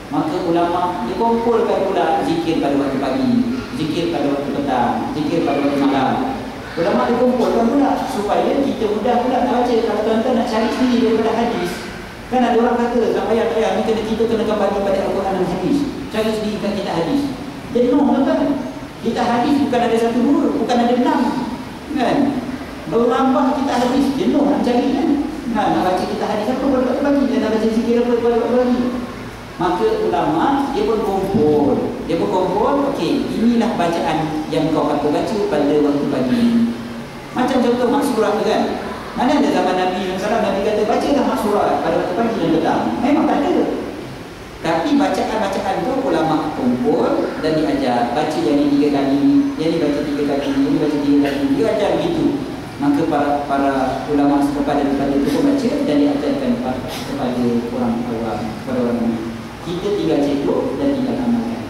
Maka ulama dikumpulkan pula zikir pada waktu pagi, zikir pada waktu petang, zikir pada waktu malam. Ulama dikumpulkan pula supaya kita mudah pula nak baca. Kalau tuan-tuan nak cari sendiri daripada hadis, kan ada orang kata tak payah ni kita kena kembali pada Al-Quran dan hadis. Cari sendiri kan kita hadis. Jadi tuan-tuan, kita hadis bukan ada satu huruf, bukan ada 6, kan? Berlambah kita hadis, jenuh nak cari kan? Nak baca kita hadis apa pada waktu pagi, dan nak baca zikir apa pada waktu pagi. Maka ulama dia pun kumpul, okey, inilah bacaan yang kau patut baca pada waktu pagi. Macam contoh maksurat tu kan. Mana ada zaman Nabi SAW, Nabi kata bacalah maksurat pada waktu pagi dan petang. Memang tak ada. Tapi bacaan-bacaan tu ulama kumpul dan diajar. Baca yang ni 3 kali, yang ni baca 3 kali, yang ni baca 3 kali. Dia ajar begitu. Maka para ulama sekepada daripada itu pun baca dan diajarkan kepada orang awam, kepada orang umum. Kita tinggal cekuk dan tinggal amalkan.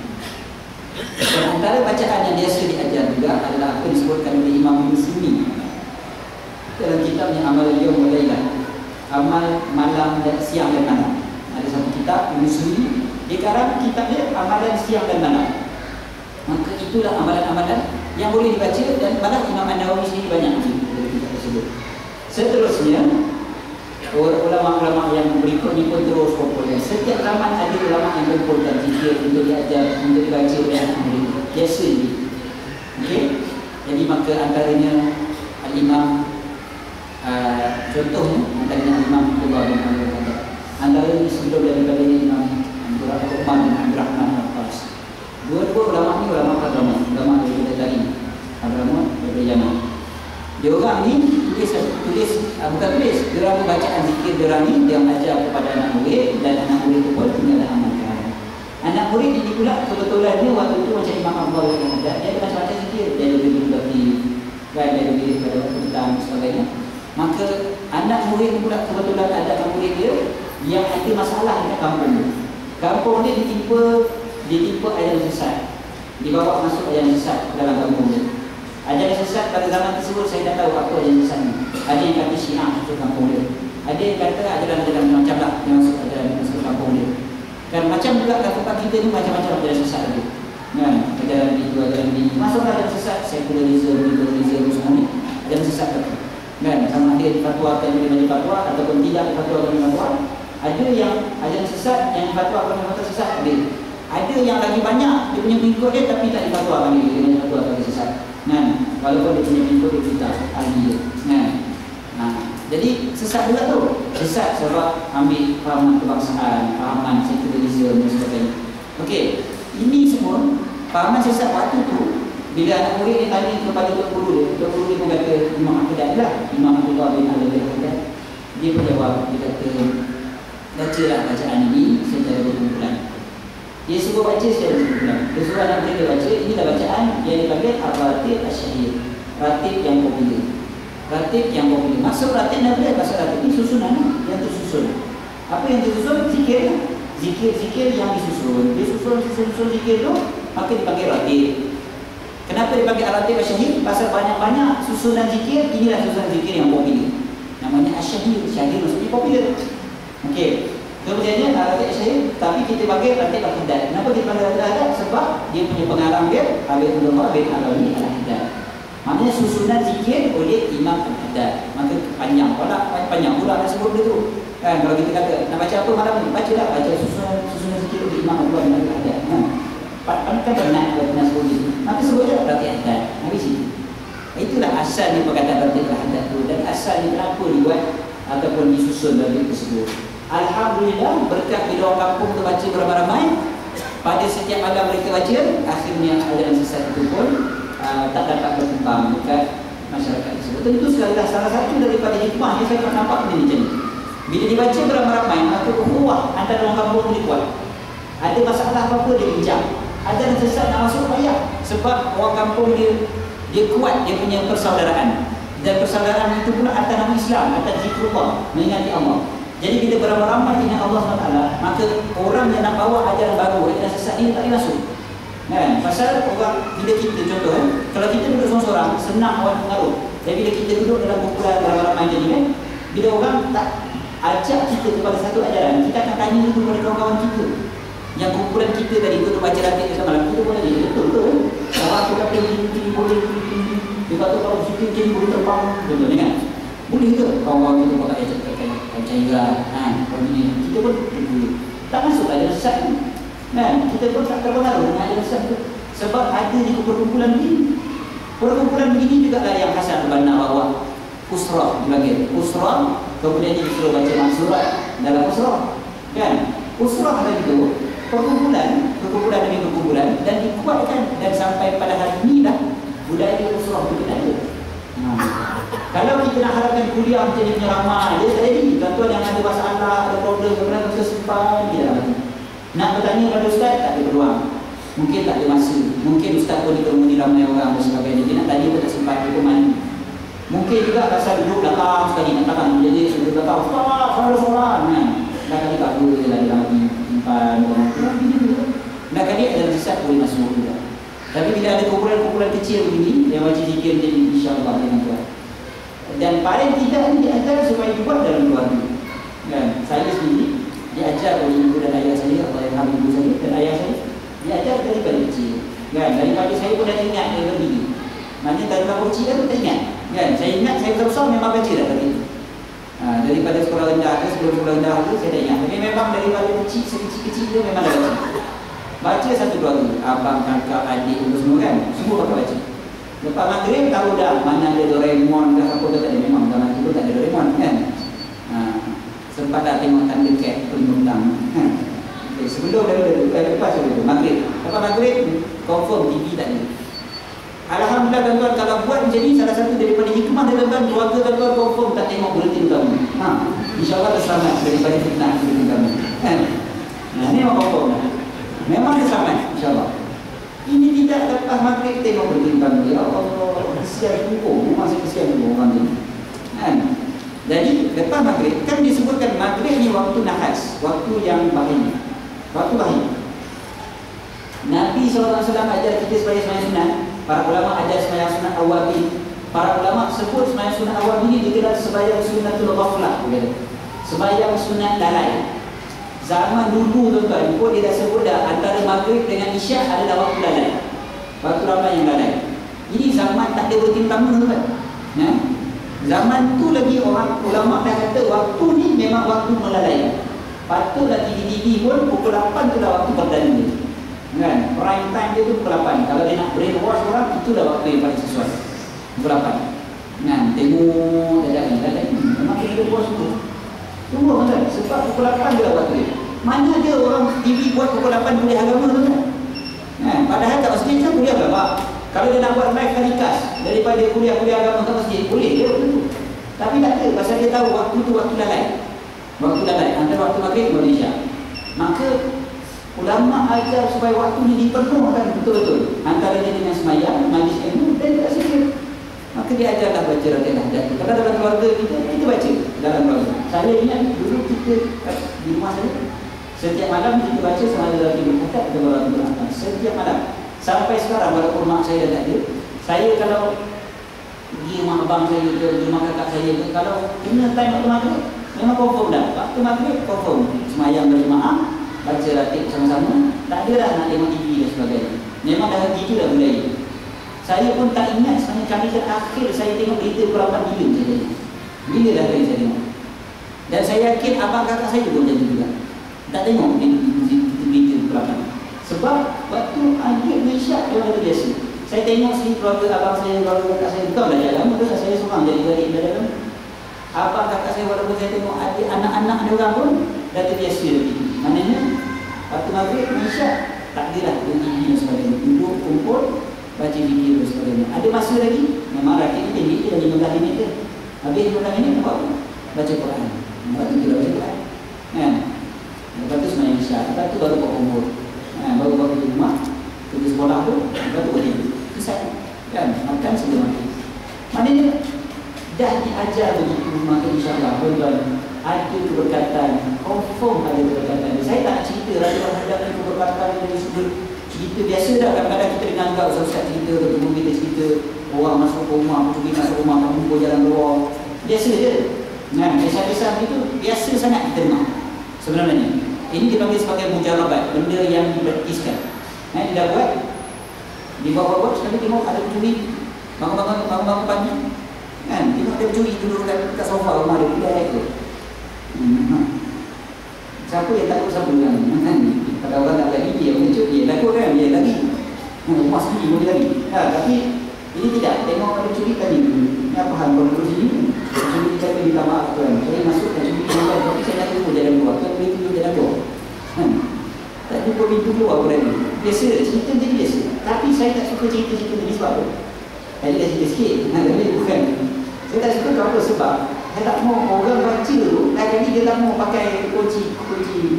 Dan antara bacaan yang biasa diajar juga adalah apa disebutkan oleh Imam Muslim dalam kitabnya Amal Yaum wa Lailah, amal malam dan siang dan malam. Ada satu kitab Muslim, dia karang kitabnya amalan siang dan malam. Maka itulah amalan-amalan yang boleh dibaca, dan malah Imam An-Nawawi sendiri banyak dari kitab tersebut. Seterusnya, ulama-ulama yang berikutnya pun terus kumpulkan. Setiap zaman ada ulama yang kumpulkan zikir untuk diajar, untuk dibaca oleh anak murid. Biasa ni. Okey. Jadi maka antaranya Al-Imam, contohnya antaranya Imam Abdullah bin Al-Qadar. Antaranya sebelum daripada Imam Abdul Rahman bin Abdul Rahman Al-Qas. Dua-dua ulama ni ulama agama, ulama daripada tadi. Agama daripada Yaman. Dia orang ni bukan tulis, dia orang bacaan zikir dia orang ni, dia mengajar kepada anak murid, dan anak murid itu pun tinggal amalkan. Anak murid ini pula kebetulan dia waktu itu macam Imam Abdul yang ada, dia pernah baca zikir, dia lebih berlatih, kan, dia lebih pada waktu petang dan sebagainya. Maka anak murid ni pula kebetulan ada anak murid dia yang ada masalah dekat kampung dia. Kampung dia ditimpa ajaran sesat, dibawa masuk ajaran sesat dalam kampung dia. Ajaran sesat pada zaman tersebut saya tak tahu apa ajaran sesat ni. Ada yang kata Syiah masuk kampung dia, ada yang kata ajaran-ajaran macam lah yang masuk kampung dia. Dan macam juga tempat kita ni macam-macam ajaran sesat ada, kan? Ajaran itu, ajaran ini, masuklah ajaran sesat, sekularisme, liberalisme, semua ni ajaran sesat tu, kan? Sama ada difatwakan menjadi fatwa ataupun tidak difatwakan menjadi fatwa. Ada yang ajaran sesat yang difatwakan menjadi sesat, ada yang lagi banyak dia punya pengikut dia tapi tak difatwakan dia dengan fatwa bagi sesat. Kan? Walaupun dia punya pengikut dia kita ahli dia. Kan? Jadi sesat juga tu. Sesat sebab ambil fahaman kebangsaan, fahaman sekularisme dan sebagainya. Okey, ini semua fahaman sesat waktu tu. Bila anak murid dia tanya kepada Tok Guru dia pun kata Imam Al-Qadar lah, Imam Abdullah bin Al-Qadar. Dia pun jawab, dia kata bacalah bacaan ini secara berkumpulan. Dia suruh baca secara berkumpulan. Dia suruh anak mereka baca. Inilah bacaan yang dipanggil Ar-Ratib Asy-Syahir, ratib yang popular. Ratib yang popular. Maksud ratib apa? Maksud ratib ini susunan yang tersusun. Apa yang tersusun? Zikir. Zikir yang disusun. Dia susun zikir tu, maka dipanggil ratib. Kenapa dipanggil Ar-Ratib Asy-Syahir? Pasal banyak-banyak susunan zikir. Inilah susunan zikir yang popular. Namanya Asy-Syahir. Syahir maksudnya popular. Okey. Kemudiannya Ar-Ratib Asy-Syahir, tapi kita panggil Ratib Al-Haddad. Kenapa kita panggil Ratib Al-Haddad? Sebab dia punya pengarang dia Habibullah bin Alawi Al-Haddad. Maknanya susunan zikir oleh Imam Al-Haddad. Maka panjang pula nak sebut dia tu. Kan, kalau kita kata nak baca apa malam ni, bacalah baca susunan zikir oleh Imam Abdullah bin Al-Haddad. Kan pernah sebut dia. Maka sebutlah Ratib Al-Haddad. Habis itu. Itulah asalnya perkataan Ratib Al-Haddad tu, dan asalnya kenapa dibuat ataupun disusun ratib tersebut. Alhamdulillah, berkat bila orang kampung tu baca beramai-ramai, pada setiap malam mereka baca, akhirnya ajaran sesat itu pun tak dapat berkembang dekat masyarakat tersebut. Tentu sekalilah salah satu daripada hikmah yang saya tak nampak ni macam ni. Bila dibaca beramai-ramai, maka ukhuwah antara orang kampung ni kuat. Ada masalah apa-apa dia bincang. Ajaran sesat nak masuk payah, sebab orang kampung dia kuat, dia punya persaudaraan. Dan persaudaraan itu pula atas nama Islam, atas zikrullah, mengingati Allah. Jadi bila beramai-ramai ingat Allah SWT, maka orang yang nak bawa ajaran baru, ajaran sesat ni tak boleh masuk. Kan? Pasal orang, bila kita contoh kalau kita duduk seorang-seorang, senang orang pengaruh. Jadi bila kita duduk dalam kumpulan beramai-ramai macam ni, bila orang tak ajak kita kepada satu ajaran, kita akan tanya itu kepada kawan-kawan kita. Yang kumpulan kita tadi tu baca rakyat kita malam kita boleh jadi betul. Kalau aku kata begini boleh begini, dia kata kalau sikit jadi boleh terbang, betul kan? Boleh ke? Kawan kita pakai cairan, kalau ini kita pun boleh. Tak masuk ajaran sesat kan? Kita pun tak terpengaruh dengan ajaran sesat tu. Sebab ada di kumpulan begini. Perkumpulan begini juga lah yang Hasan Banna bawa usrah dipanggil usrah, kemudian dia disuruh baca surat dalam usrah kan. Usrah tadi itu perkumpulan demi perkumpulan dan dikuatkan, dan sampai pada hari ini dah budaya usrah itu ada. Kalau kita nak harapkan kuliah menjadi ramai, dia tak jadi. Tuan-tuan yang ada masalah, ada problem, kadang-kadang kita simpan dia lagi. Nak bertanya pada ustaz, tak ada peluang. Mungkin tak ada masa. Mungkin ustaz pun ditemui ramai orang dan sebagainya. Dia nak tanya pun tak sempat, dia pun mandi. Mungkin juga rasa duduk belakang sekali, nak takkan menjadi duduk belakang. Ustaz, soalan-soalan. Dah kali tak dua je lah dia lagi simpan orang. Dah kali ada sesat boleh masuk juga. Tapi bila ada kumpulan-kumpulan kecil begini, yang wajib zikir jadi insya-Allah dengan tuan. Dan paling tidak ini diajar supaya dibuat dalam keluarga. Kan? Saya sendiri diajar oleh ibu dan ayah saya, Allah yang ibu saya dan ayah saya, diajar daripada kecil. Kan? Daripada saya pun dah ingat dari lebih. Maknanya daripada kecil kan tak ingat. Kan? Saya ingat saya besar memang baca dah tadi. Daripada sekolah rendah ke sebelum sekolah rendah tu saya tak ingat. Tapi memang daripada kecil, sekecil-kecil tu memang dah baca. Baca satu keluarga, abang, kakak, adik, semua kan? Semua pakai baca. Lepas maghrib tahu dah mana ada Doraemon ke apa ke, tak ada. Memang zaman itu tak ada Doraemon kan. Sempat tak tengok tanda cat penuntang okay, sebelum lepas sebelum maghrib. Lepas maghrib confirm TV tak ada. Alhamdulillah tuan-tuan, kalau buat macam ni salah satu daripada hikmah tuan-tuan, keluarga tuan-tuan confirm tak tengok buletin kamu. InsyaAllah terselamat daripada fitnah buletin kamu kan. Ni memang confirm lah. Memang terselamat insyaAllah. Ini tidak lepas maghrib tengok buletin kamu. Ya Allah, kesian hukum. Memang saya kesian hukum orang ni kan. Jadi lepas maghrib kan disebutkan maghrib ni waktu nahas, waktu yang bahaya, waktu bahaya. Nabi SAW ajar kita sebagai sembahyang sunat. Para ulama ajar sembahyang sunat awabin. Para ulama sebut sembahyang sunat awabin ini digelar sembahyang sunatul ghaflah, sembahyang sunat lalai. Zaman dulu tuan-tuan, pun dia dah sebut dah antara maghrib dengan isyak adalah waktu lalai, waktu ramai yang lalai. Ini zaman tak ada rutin tamu tuan-tuan. Zaman tu lagi orang ulama dah kata waktu ni memang waktu melalai. Patutlah TV pun pukul 8 tu dah waktu perdana dia. Kan? Prime time dia tu pukul 8. Kalau dia nak brainwash orang, itulah waktu yang paling sesuai. Pukul 8. Kan? Tengok dadak ni. Memang kena ada puas tu. Tunggu kan? Sebab pukul 8 dia dah waktu dia. Mana ada orang TV buat pukul 8 kuliah agama tu kan? Padahal tak mesti kan kuliah agama. Kalau dia nak buat live tarikas daripada kuliah-kuliah agama ke masjid, boleh dia betul. Tapi tak ada, pasal dia tahu waktu tu waktu lalai. Waktu lalai, antara waktu maghrib dan isyak. Maka ulama ajar supaya waktu ni dipenuhkan betul-betul. Antara dia dengan semayang, majlis ilmu dan tak sikit. Maka dia ajarlah baca Ratailah Hajat. Kalau dalam keluarga kita baca dalam keluarga. Saya ingat dulu kita di rumah saya, setiap malam kita baca sama ada lagi berkata atau orang berkata. Setiap malam. Sampai sekarang walaupun mak saya tak ada, saya kalau pergi rumah abang saya ke rumah kakak saya ke, kalau kena time waktu maghrib, memang confirm dah. Waktu maghrib confirm semayang berjemaah, baca ratib sama-sama, tak ada dah nak tengok TV dan sebagainya. Memang dah gitu dah mulai. Saya pun tak ingat sebenarnya kali terakhir saya tengok berita pukul 8 bila saya tengok. Bila dah kali saya tengok. Dan saya yakin abang kakak saya pun macam tu juga. Tak tengok berita pukul 8. Sebab waktu adik Malaysia dia ada biasa. Saya tengok sini keluarga abang saya, keluarga kakak saya, bukan belajar agama tu, saya seorang jadi adik belajar agama. Abang kakak saya walaupun saya tengok adik anak-anak dia orang pun dah terbiasa lagi. Maknanya waktu maghrib Malaysia tak ada lah TV dan sebagainya. Duduk kumpul baca video dan sebagainya. Ada masa lagi, memang rakit ni tinggi dia 15 minit je. Habis 15 minit buat apa? Baca Quran. Lepas tu kita baca Quran. Kan? Lepas tu semayang isyak. Lepas tu baru buat umur. Baru-baru di rumah pergi sekolah tu, lepas tu pergi selesai kan, makan sebelum mati. Maknanya dah diajar begitu. Maka insyaAllah tuan-tuan ada keberkatan, confirm ada keberkatan. Saya tak nak cerita Ratailah Hajat dan keberkatan dari sudut cerita biasa dah. Kadang-kadang kita dengar juga ustaz-ustaz cerita, ketemu kita cerita orang masuk rumah, pergi masuk rumah, kamu jalan keluar, biasa je. Kisah-kisah itu biasa sangat kita dengar sebenarnya. Ini dipanggil sebagai mujarabat, benda yang dipraktiskan. Dia dah buat, dibawa-bawa sekali tengok ada pencuri bangun pagi kan, tengok ada pencuri duduk kat sofa rumah dia, dia tu. Siapa yang takut siapa kan? Kalau orang nak lagi dia mengecut dia takut kan, dia lagi rumah sendiri boleh lagi. Tapi ini tidak, tengok ada curi tadi ni apa hal kalau terus ini curi kita minta maaf tuan, saya masuk dan curi keluar tapi saya nak tunggu jalan keluar, tuan boleh tunggu jalan keluar tak jumpa pintu keluar berani. Biasa, cerita jadi biasa. Tapi saya tak suka cerita-cerita ni sebab apa? Tadi dah cerita sikit, tapi bukan. Saya tak suka apa sebab saya tak mau orang baca tu, lain dia tak mau pakai kunci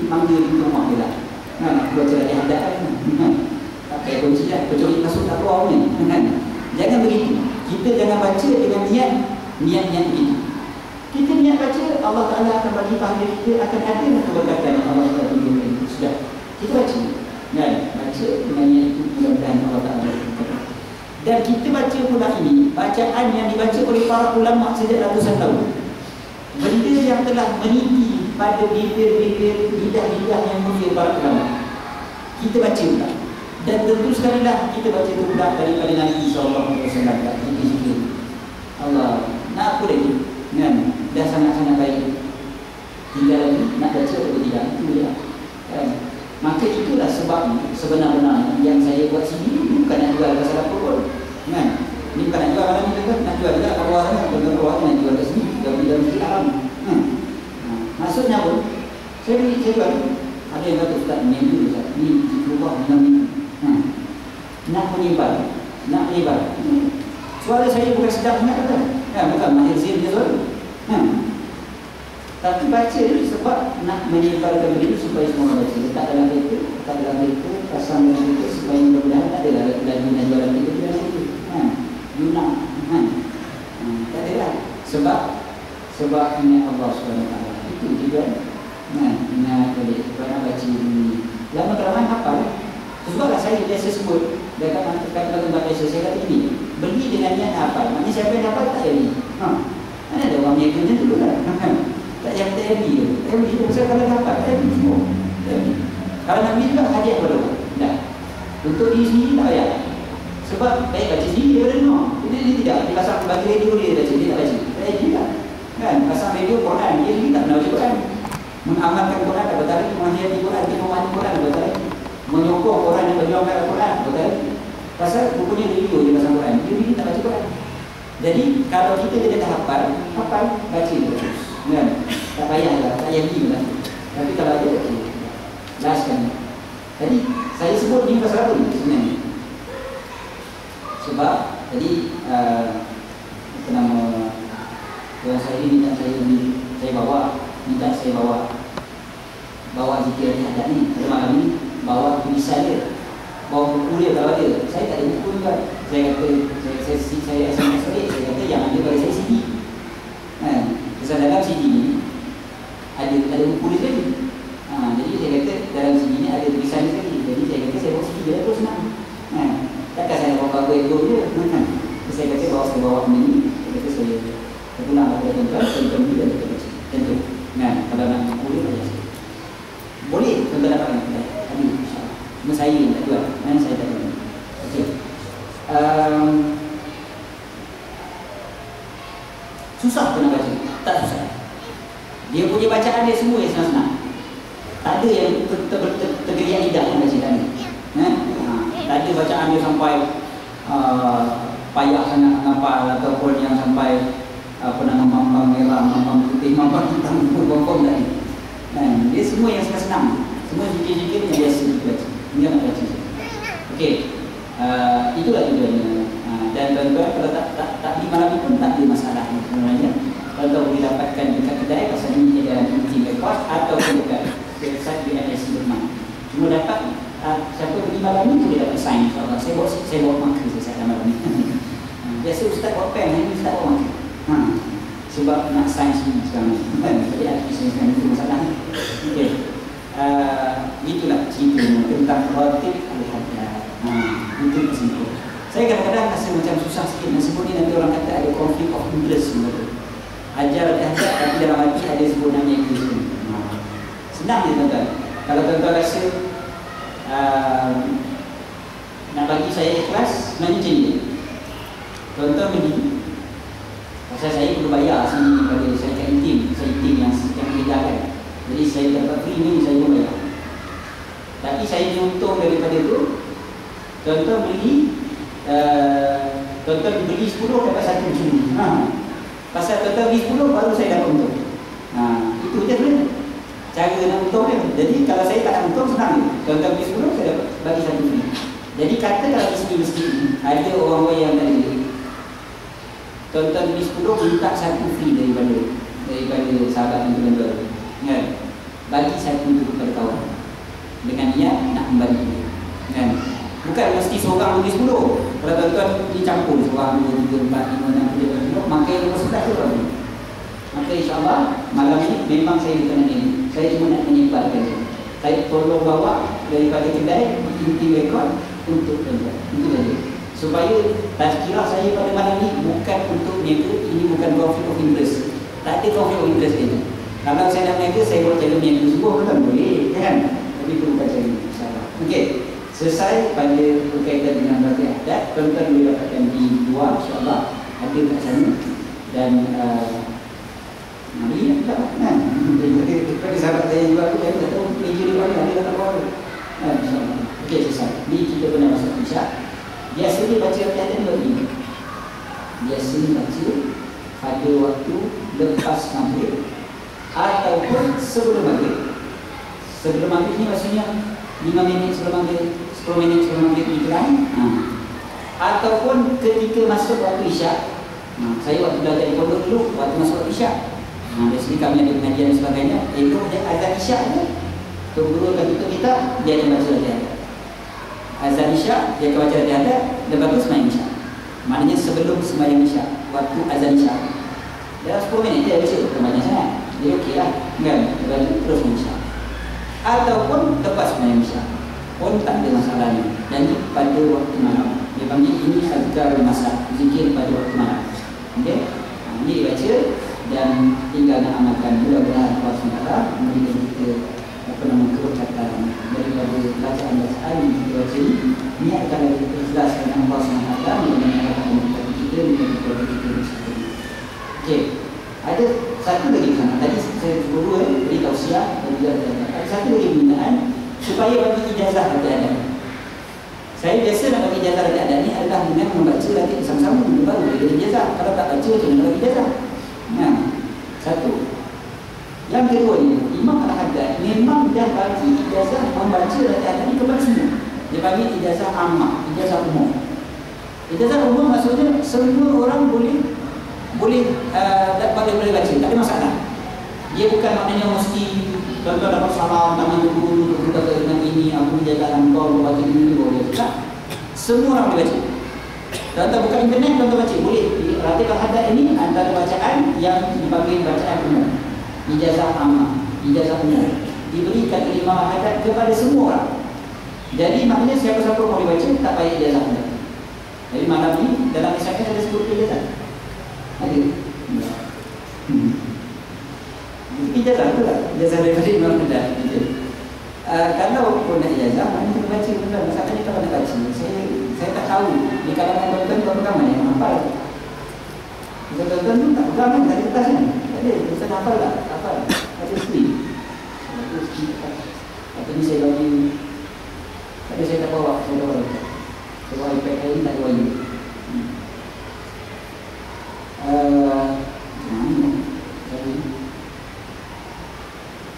mangga di rumah dia lah. Baca dari hadap kan. Pakai kunci lah, kecuali masuk tak keluar ni. Jangan begitu. Kita jangan baca dengan niat yang begitu. Kita niat baca, Allah Ta'ala akan bagi pahala kita, akan ada keberkatan yang Allah Ta'ala tunjukkan. Sudah. Kita baca dan baca dengan niat itu mudah-mudahan Allah Ta'ala. Dan kita baca pula ini bacaan yang dibaca oleh para ulama sejak ratusan tahun, benda yang telah meniti pada bibir-bibir lidah-lidah yang mulia para ulama. Kita baca pula, dan tentu sekali lah kita baca itu pula daripada Nabi SAW. Allah nak apa lagi kan? Dah sangat-sangat baik, tinggal lagi nak baca atau tidak, itu dia kan? Maka itulah sebab sebenar-benar yang saya buat sini bukan nak jual pasal apa pun kan? Ini bukan nak jual malam ni kan? Nak jual juga keluar sana, keluar nak jual kat sini dalam sikit haram maksudnya pun saya jual. Ada yang kata Ustaz ni dulu Ustaz, ni berubah dengan ni nak menyebar suara saya bukan sedap sangat kata bukan mahir zin dia suara tapi baca itu sebab nak menyebarkan diri supaya semua orang baca. Letak dalam kereta, pasang dalam kereta supaya mudah-mudahan tak ada lagu dan jualan kita di dalam itu. Guna. Tak ada lah. Sebab ingat Allah SWT. Itu juga. Ingat boleh. Kerana baca ini. Lama-kelamaan hafal. Sebablah saya biasa sebut. Dia kata tempat biasa. Saya kata ini. Beli dengan niat hafal. Maksudnya siapa yang hafal tak jadi. Mana ada orang yang macam tu lah. Tak yang TMI tu. TMI tu pasal kalau dapat TMI semua. Kalau nak beli juga hadiah kepada orang. Dah. Untuk diri sendiri tak payah. Sebab baik baca sendiri daripada rumah. Dia tidak. Dia pasang bagi radio dia baca. Dia tak baca. Tak jadi tak. Kan? Pasang radio Quran. Dia sendiri tak pernah baca Quran. Mengamalkan Quran tak bertarik. Menghadiah Quran. Dia memahami Quran tak bertarik. Menyokong orang yang berjuangkan Quran tak bertarik. Pasal bukunya radio dia pasang Quran. Dia sendiri tak baca Quran. Jadi kalau kita tidak hafal baca terus. Kan? Tak payahlah, tak payah beli lah. Tapi kalau ada, jelaskan. Jadi, saya sebut ni pasal apa ni sebenarnya? Sebab, tadi, apa nama, yang saya minta saya bawa zikir di hadap ni. Pada malam ni, bawa tulisan dia. Bawa buku dia kalau ada. Saya tak ada buku juga. Saya kata, saya SMS balik, saya kata yang ada pada saya CD. Dalam CD ni ada buku dia sekali. Jadi saya kata dalam CD ni ada tulisan dia sekali. Jadi saya kata saya bawa CD dia terus senang. Takkan saya bawa apa ekor dia. Saya kata saya bawa benda ni. Saya kata saya pulang kepada tuan-tuan, saya beri dan kita baca. Tentu. Kalau nak buku dia baca sikit. Boleh tuan-tuan dapat yang kita. Tapi insyaAllah. Cuma saya yang tak jual. Saya tak jual. Okey. Susah kena baca. Tak susah. Dia punya bacaan dia semua yang senang-senang. Tak ada yang tergeliat lidah yang baca tadi. Tak ada bacaan dia sampai payah sangat menghafal ataupun yang sampai mambang merah, mambang putih, mambang hitam, mambang tadi. Dia semua yang senang-senang. Semua zikir-zikir yang biasa dibaca. Dia nak baca. Okey. Itulah tujuannya. Dan tuan-tuan kalau tak di malam itu pun tak ada masalah sebenarnya. Kalau boleh dapatkan dekat kedai pasal ini ada meeting record ataupun dekat website BNSC Berman. Cuma dapat siapa pergi malam ni boleh dapat sign insyaAllah. Saya bawa marker saya malam ni. Biasa Ustaz bawa pen, ini Ustaz bawa marker. Sebab nak sign sini sekarang ni. Jadi artis sekarang itu masalah. Okey. Itulah cerita tentang rotib al-hadad. Itu kesimpulan. Saya kadang-kadang rasa macam susah sikit nak sebut ni, nanti orang kata ada konflik of interest sebenarnya. Ajar ada tapi dalam hati ada sebut nama yang Kristian. Senang je tuan-tuan. Kalau tuan-tuan rasa nak bagi saya ikhlas, sebenarnya macam ni. Tuan-tuan pergi, pasal saya perlu bayar sini pada saya kat intim, saya intim yang mengedarkan. Jadi saya dapat free ni, saya pun bayar. Tapi saya untung daripada tu, tuan-tuan beli, tuan-tuan beli 10 dapat 1 macam ni. Pasal tuan-tuan beli 10 baru saya dapat untung. Itu je sebenarnya cara nak untung dia. Jadi kalau saya tak nak untung, senang je. Tuan-tuan beli 10, saya dapat bagi 1 free. Jadi kata kalau mesti ada orang-orang yang tak ada, tuan-tuan beli 10 minta 1 free daripada sahabat yang tuan-tuan, kan? Bagi 1 kepada kawan dengan niat nak membagi, kan? Bukan mesti seorang beli 10. Kalau tuan-tuan dicampur seorang 2, 3, 4, 5, 6, 7, 8, maka yang nombor 11 tu orang ni. Maka insyaAllah malam ni memang saya bukan ini, saya cuma nak menyebarkan. Saya tolong bawa daripada kedai inti rekod untuk tuan-tuan. Itu saja. Supaya tazkirah saya pada malam ni bukan untuk niaga, ini bukan conflict of interest. Tak ada conflict of interest ini. Kalau saya nak niaga, saya buat cara niaga semua kan boleh, kan? Tapi itu bukan cara ini, insyaAllah. Okey, selesai pada berkaitan dengan berbagai adat. Tuan-tuan boleh dapatkan di luar, insyaAllah. Ada kat sana. Dan mari nak dapat, kan? Daripada sahabat saya juga, saya tak tahu meja di mana, ada tak tahu. InsyaAllah. Okey, selesai. Ni kita pernah masuk isyak. Biasanya baca rakaat dua ini. Biasanya baca pada waktu lepas maghrib ataupun sebelum maghrib. Sebelum maghrib ni maksudnya 5 minit sebelum maghrib, 10 minit sebelum maghrib ni kan? Ataupun ketika masuk waktu isyak. Saya waktu belajar di pondok dulu, waktu masuk waktu isyak. Biasanya kami ada pengajian dan sebagainya. Elok dia azan isyak tu. Tok guru akan tutup kita, dia akan baca rakaat. Azan isyak, dia akan baca rakaat, lepas tu sembahyang isyak. Maknanya sebelum sembahyang isyak, waktu azan isyak. Dalam 10 minit dia baca, bukan banyak sangat. Dia okey lah, kan? Lepas tu terus isyak. Ataupun lepas sembahyang isyak pun tak ada masalahnya. Dan pada waktu malam. Dia panggil ini azkar masa, zikir pada waktu malam. Okey? Ini dibaca dan tinggal nak amalkan. Mudah-mudahan Allah SWT memberikan kita keberkatan daripada bacaan-bacaan yang kita baca ini. Niatkan lagi ikhlas kerana Allah SWT mengenai keberkatan kita dan keberkatan kita bersama. Okey, ada satu lagi sana. Tadi saya guru beri tausiah dan juga ada satu lagi permintaan supaya bagi ijazah adat. Saya biasa nak bagi ijazah adat ni adalah dengan membaca lagi bersama-sama baru ada ijazah. Kalau tak baca macam mana bagi ijazah? Satu. Yang kedua ni, Imam Al-Haddad memang dah bagi ijazah membaca rakaat ini kepada semua. Dia bagi ijazah ammah, ijazah umum. Ijazah umum maksudnya semua orang boleh baca, tak ada masalah. Dia bukan maknanya mesti tuan-tuan dapat salam tangan dulu kita dengan ini, aku menjaga engkau baca ini boleh. Tak. Semua orang boleh baca. Tuan-tuan buka internet, tuan-tuan baca boleh. Rakaat Al-Haddad ini antara bacaan yang dipanggil bacaan umum. Ijazah ammah, ijazah umum diberikan oleh Imam Al-Haddad kepada semua orang. Jadi maknanya siapa-siapa boleh baca, tak payah ijazah anda. Jadi malam ni dalam isyarat ada sebut ijazah. Ada. Ijazah tu lah, ijazah daripada Imam Al-Haddad. Kalau pun nak ijazah, mana kita baca benar. Masalahnya kalau nak baca, saya tak tahu di kalangan tuan-tuan berapa ramai yang hafal. Tuan-tuan tu tak ramai tak ada kertas kan? Tak ada, Ustaz hafal tak? Hafal. Ada screen. Atau ni saya bagi. Tapi saya tak bawa, saya bawa iPad. Saya bawa iPad hari ni tak ada wajib.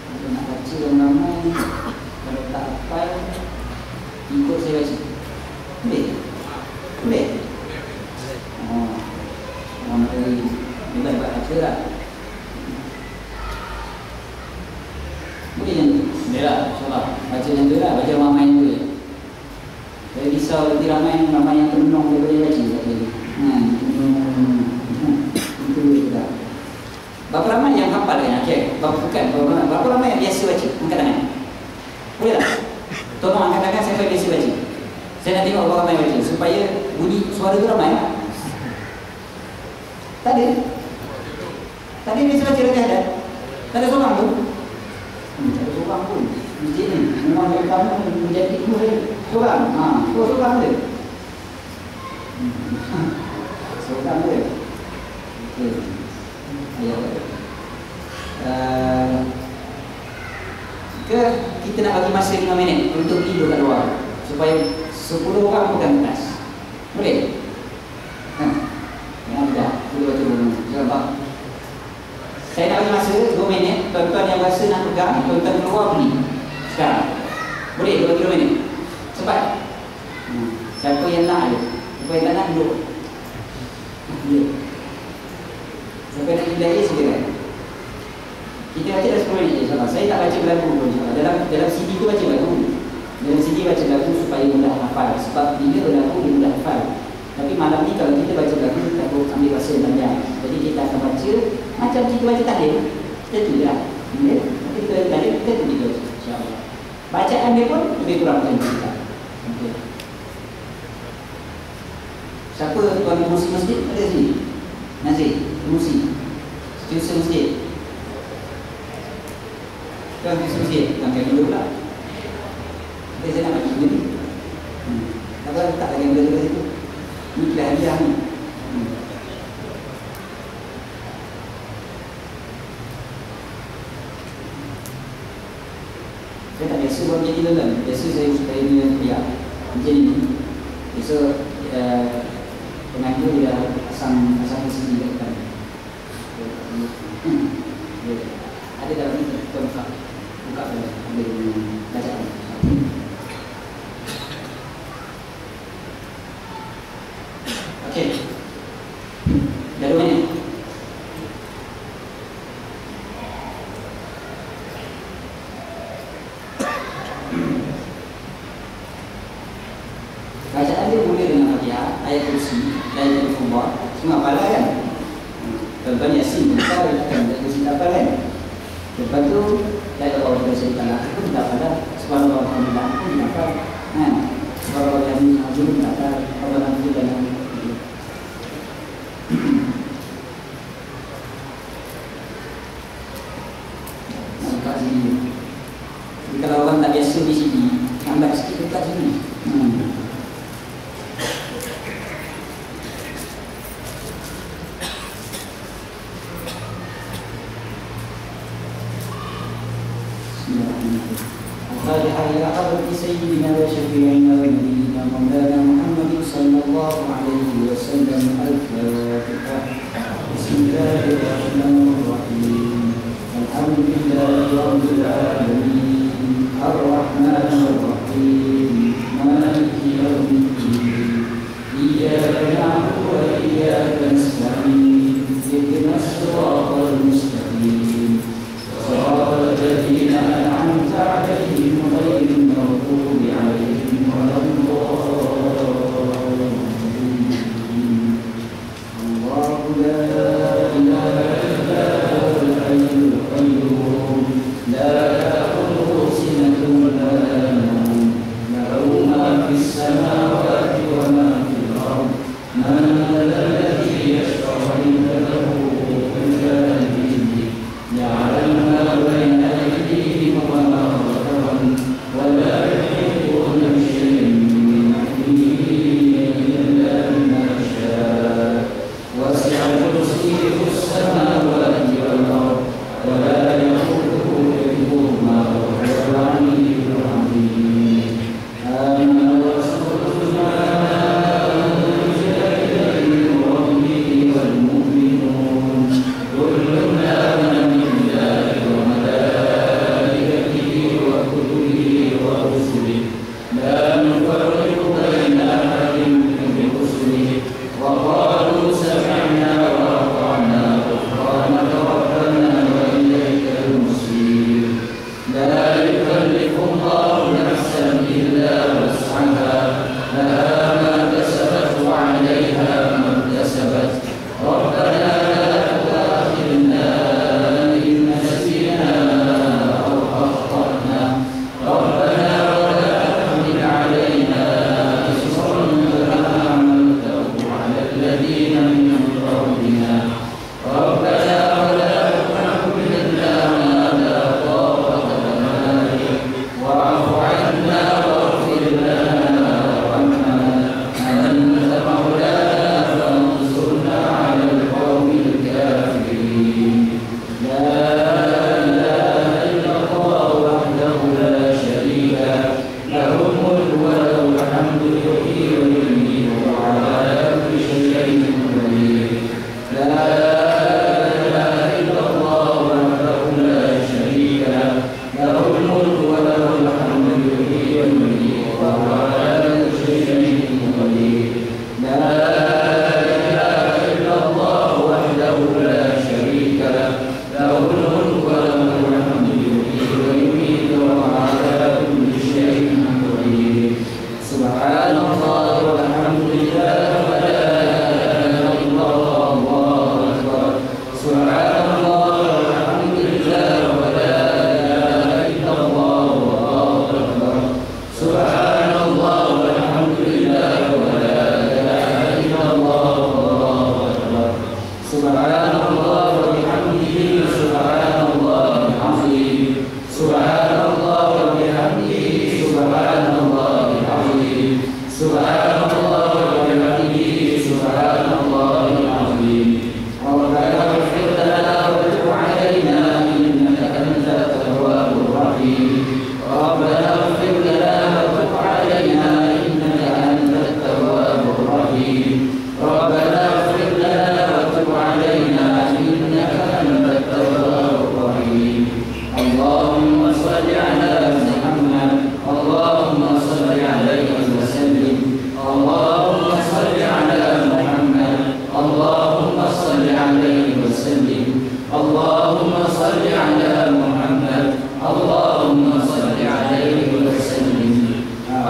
Kalau nak baca yang ramai, kalau tak hafal, ikut saya baca. Boleh? Boleh? Orang dari boleh baca lah. Boleh yang tu? Boleh lah, insyaAllah. Baca yang tu lah, baca ramai yang tu je. Saya risau nanti ramai yang termenung dia boleh baca. Itu dia dah. Berapa ramai yang hafal kan? Okay. Berapa ramai yang biasa baca? Angkat tangan. Boleh tak? Tolong angkat tangan siapa yang biasa baca. Saya nak tengok berapa ramai baca. Supaya bunyi suara tu ramai lah. Tak ada. Tak ada yang biasa baca rakaat dah. Tak ada seorang tu. Tak ada seorang pun. masjid ni. Memang mereka menjadi murid seorang. Seorang dia. Seorang dia. Okey. Kita nak bagi masa 5 minit untuk tidur kat luar supaya 10 orang pegang kertas. Boleh? Yang dah, kita baca dulu. Nampak? Saya nak bagi masa 2 minit. Tuan-tuan yang rasa nak pegang, tuan-tuan keluar beli sekarang. Boleh 2 minit? Cepat. Siapa yang nak ada? Siapa yang tak nak duduk? Boleh. Siapa yang nak belajar silakan. Kita baca dah 10 minit insyaAllah. Saya tak baca lagu pun insyaAllah. Dalam CD tu baca lagu. Dalam CD baca lagu supaya mudah hafal. Sebab bila berlagu dia mudah hafal. Tapi malam ni kalau kita baca lagu, kita takut ambil masa yang panjang. Jadi kita akan baca macam kita baca tahlil. Kita tu je lah. Nanti kita baca tahlil, kita tu juga insyaAllah. Bacaan dia pun lebih kurang macam kita. Okay. Siapa tuan pengurusi masjid? Ada sini? Nazir, pengurusi setiausaha masjid. Tuan pengurusi masjid, tuan kaya dulu pula. Saya nak bagi ni. Apa letak lagi benda tu kat situ? Ni kira hadiah ni. Saya tak biasa buat macam ni tuan. Biasa saya punya kuliah macam ni. Biasa pengajar dia pasang sini kat depan. Ada dalam ni tuan buka dalam ambil bacaan. Okey. Dah 2 minit. Bacaan dia boleh dengan Fatihah, ayat kursi, ayat al-Qur'an, semua hafalan kan? Contohnya Yasin, kita akan kursi hafal kan? Lepas tu, ayat Allah SWT pun kita hafalan, subhanallah alhamdulillah pun kita hafal. Subhanallah alhamdulillah pun kita hafal, alhamdulillah. Nampak sini. Jadi kalau orang tak biasa di sini, lambat sikit dekat sini. الفاتحة إلى حضرة سيدنا وشفيعنا ونبينا مولانا محمد صلى الله عليه وسلم. الفاتحة. بسم الله الرحمن الرحيم. الحمد لله رب العالمين الرحمن الرحيم مالك يوم الدين إياك نعبد وإياك نستعين اهدنا الصراط المستقيم صراط الذين أنعمت عليهم غير المغضوب عليهم ولا الضالين. الله لا إله إلا هو الحي القيوم لا تأخذه سنة ولا نوم له ما في السماوات وما في الأرض من ذا الذي يشفع عنده إلا بإذنه يعلم ما بين أيديهم وما خلفهم ولا يحيطون بشيء من علمه إلا بما شاء وسع كرسيه السماوات والأرض ولا يخوفه حفظهما وهو العلي العظيم. آمن الرسول بما أنزل إليه من ربه والمؤمنون كل آمن بالله وملائكته وكتبه ورسله لا نفرق بين أحد من رسله وقالوا سمعنا وأطعنا غفرانك ربنا وإليك المصير. لا يكلف الله نفسا إلا وسعها لها ما كسبت وعليها ما اكتسبت ربنا لا تؤاخذنا إن نسينا أو أخطأنا ربنا ولا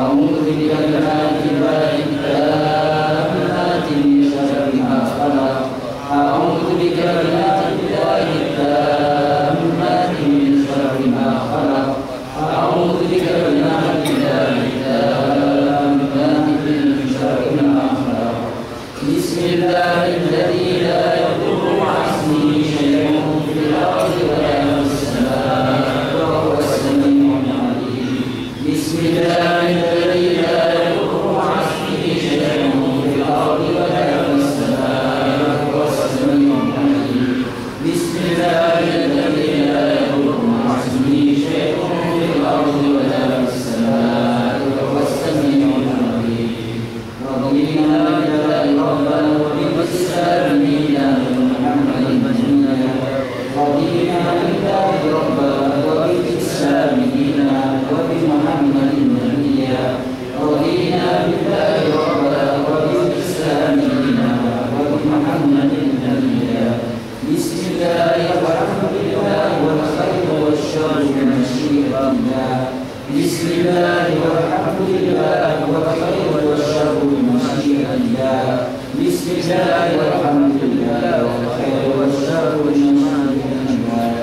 أعوذ بكلمات الله التامات من شر ما خلق أعوذ بكلمات الله التامات من شر ما خلق أعوذ بكلمات الله التامات من شر ما خلق بسم الله الذي لا يضر مع اسمه شيء في الأرض ولا في السماء وهو السميع العليم بسم الله الذي لا يضر مع اسمه شيء في الأرض ولا في السماء وهو السميع العليم بسم الله الذي لا يضر مع اسمه شيء في الأرض ولا في السماء وهو السميع العليم رضينا بالله ربا وبالإسلام دينا وبمحمد نبيا رضينا بالله ربا وبالإسلام دينا وبمحمد نبيا رضينا بالله ربا وبالإسلام دينا وبمحمد نبيا بسم الله والحمد لله والخير والشر بمشيئة الله بسم الله والحمد لله والخير والشر بمشيئة الله بسم الله والحمد لله والخير والشر بمشيئة الله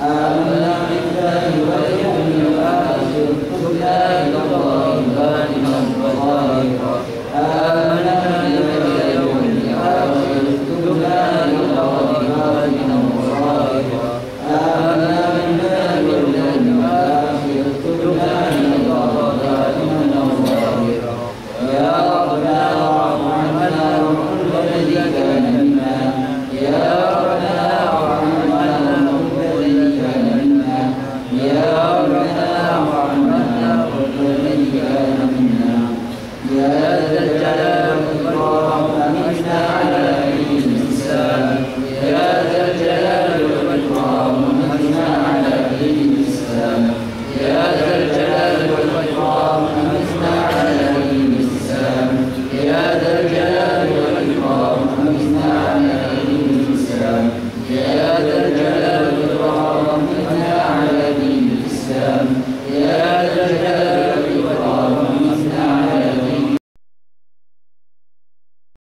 آمنا بالله واليوم الآخر تبنا إلى الله باطنا وظاهرا آمنا بالله واليوم الآخر تبنا إلى الله باطنا وظاهرا آمنا بالله واليوم الآخر تبنا إلى الله باطنا وظاهرا يا ربنا وارحمنا وكل الذي كان منا يا ربنا وارحمنا وكل الذي كان منا يا ربنا وارحمنا وكل الذي كان منا يا ذا الجلال والإكرام أمتنا على دين الإسلام يا ذا الجلال والإكرام أمتنا على دين الإسلام يا ذا الجلال والإكرام أمتنا على دين الإسلام يا ذا الجلال والإكرام أمتنا على دين الإسلام يا ذا الجلال والإكرام أمتنا